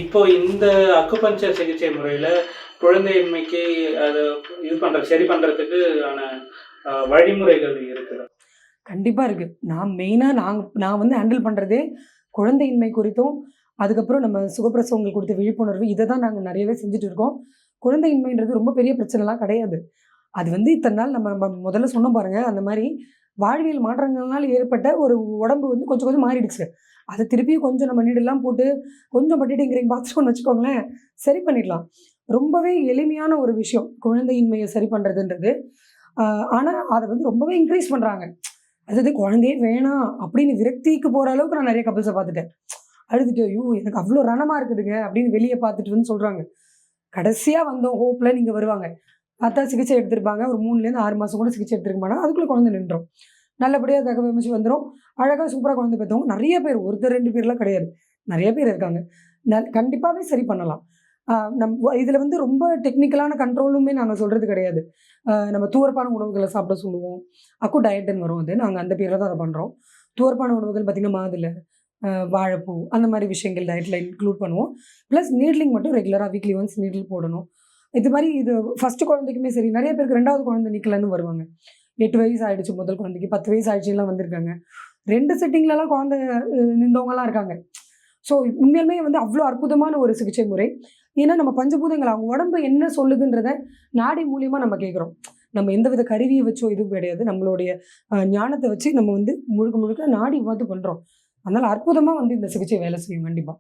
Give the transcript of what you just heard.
இப்போ இந்த அக்குபஞ்சர் சிகிச்சை முறையில குழந்தையின்மைக்கு அது சரி பண்றதுக்கு ஆன வழிமுறைகள் இருக்குதா? கண்டிப்பா இருக்கு. நான் மெயினா நான் வந்து ஹேண்டில் பண்றதே குழந்தையின்மை குறித்தும், அதுக்கப்புறம் நம்ம சுகப்பிரசவங்கள் குறித்த விழிப்புணர்வு இத தான் நாங்க நெறையவே செஞ்சுட்டு இருக்கோம். குழந்தையின்மைன்றது ரொம்ப பெரிய பிரச்சனைலாம் கிடையாது. அது வந்து இத்தன நாள் நம்ம நம்ம முதல்ல சொன்னோம் பாருங்க, அந்த மாரி வாழ்வியல் மாற்றங்கள்னால ஏற்பட்ட ஒரு உடம்பு வந்து கொஞ்சம் கொஞ்சம் மாறிடுச்சு. அத திருப்பியும் கொஞ்சம் நம்ம நீடெல்லாம் போட்டு கொஞ்சம் பட்டி டிங்கரிங் பார்த்துட்டோம்னு வச்சுக்கோங்களேன், சரி பண்ணிடலாம். ரொம்பவே எளிமையான ஒரு விஷயம். குழந்தையின்மைய சரி பண்றதுன்றது. ஆ ஆனா அத வந்து ரொம்பவே இன்க்ரீஸ் பண்றாங்க. அதாவது குழந்தையே வேணாம் அப்படின்னு விரக்திக்கு போற அளவுக்கு நான் நெறைய கப்பிள்ஸ பார்த்துட்டேன். அழுதுட்டு, "ஐயோ! எனக்கு அவ்ளோ ரணமா இருக்குதுங்க" அப்படின்னு வெளிய பார்த்துட்டு வந்து சொல்றாங்க. கடைசியா வந்தோம் ஹோப்ல நீங்க வருவாங்க. பார்த்தா சிகிச்சை எடுத்திருப்பாங்க. ஒரு 3லேருந்து 6 மாசம் கூட சிகிச்சை எடுத்திருக்க மாட்டாங்க. அதுக்குள்ள குழந்தை நின்றும். நல்லபடியா தகவமைச்சு வந்துரும். அழகா சூப்பரா குழந்தை பெத்தவங்க நெறைய பேர். ஒருத்தர் 2 பேர்லாம் கிடையாது. நெறைய பேர் இருக்காங்க. கண்டிப்பாவே சரி பண்ணலாம். அ நம் இதுல வந்து ரொம்ப டெக்னிக்கலான கண்ட்ரோலுமே நாங்க சொல்றது கிடையாது. நம்ம தூரப்பான உணவுகள சாப்பிட சொல்லுவோம். அக்கு டயட்டுன்னு வரும் அது. நாங்க அந்த பேர்ல தான் அத பண்றோம். தூரப்பான உணவுகள் பார்த்தீங்கன்னா, மாதுளை, வாழைப்பூ அந்த மாரி விஷயங்கள் டயட்ல இன்க்ளூட் பண்ணுவோம். பிளஸ் நீட்லிங் மட்டும் ரெகுலரா வீக்லி ஒன்ஸ் நீடில் போடணும். இது ஃபர்ஸ்ட் குழந்தைக்குமே சரி, நெறைய பேருக்கு 2வது குழந்தை நிக்கலன்னு வருவாங்க. 8 வயசு ஆயிடுச்சு முதல் குழந்தைக்கு, 10 வயசு ஆயிடுச்சுலாம் வந்திருக்காங்க. 2 செட்டிங்லலாம் குழந்தை நிந்தவங்கலாம் இருக்காங்க. ஸோ உண்மையாலுமே வந்து அவ்ளோ அற்புதமான ஒரு சிகிச்சை முறை. ஏன்னா நம்ம பஞ்சபூதங்கள் அவங்க உடம்பு என்ன சொல்லுதுன்றத நாடி மூலியமா நம்ம கேட்குறோம். நம்ம எந்தவித கருவிய வச்சோ எதுவும் கிடையாது. நம்மளுடைய ஞானத்த வச்சு நம்ம வந்து முழுக்க முழுக்க நாடி பார்த்து பண்றோம். அதனால அற்புதமா வந்து இந்த சிகிச்சை வேலை செய்யும் கண்டிப்பா.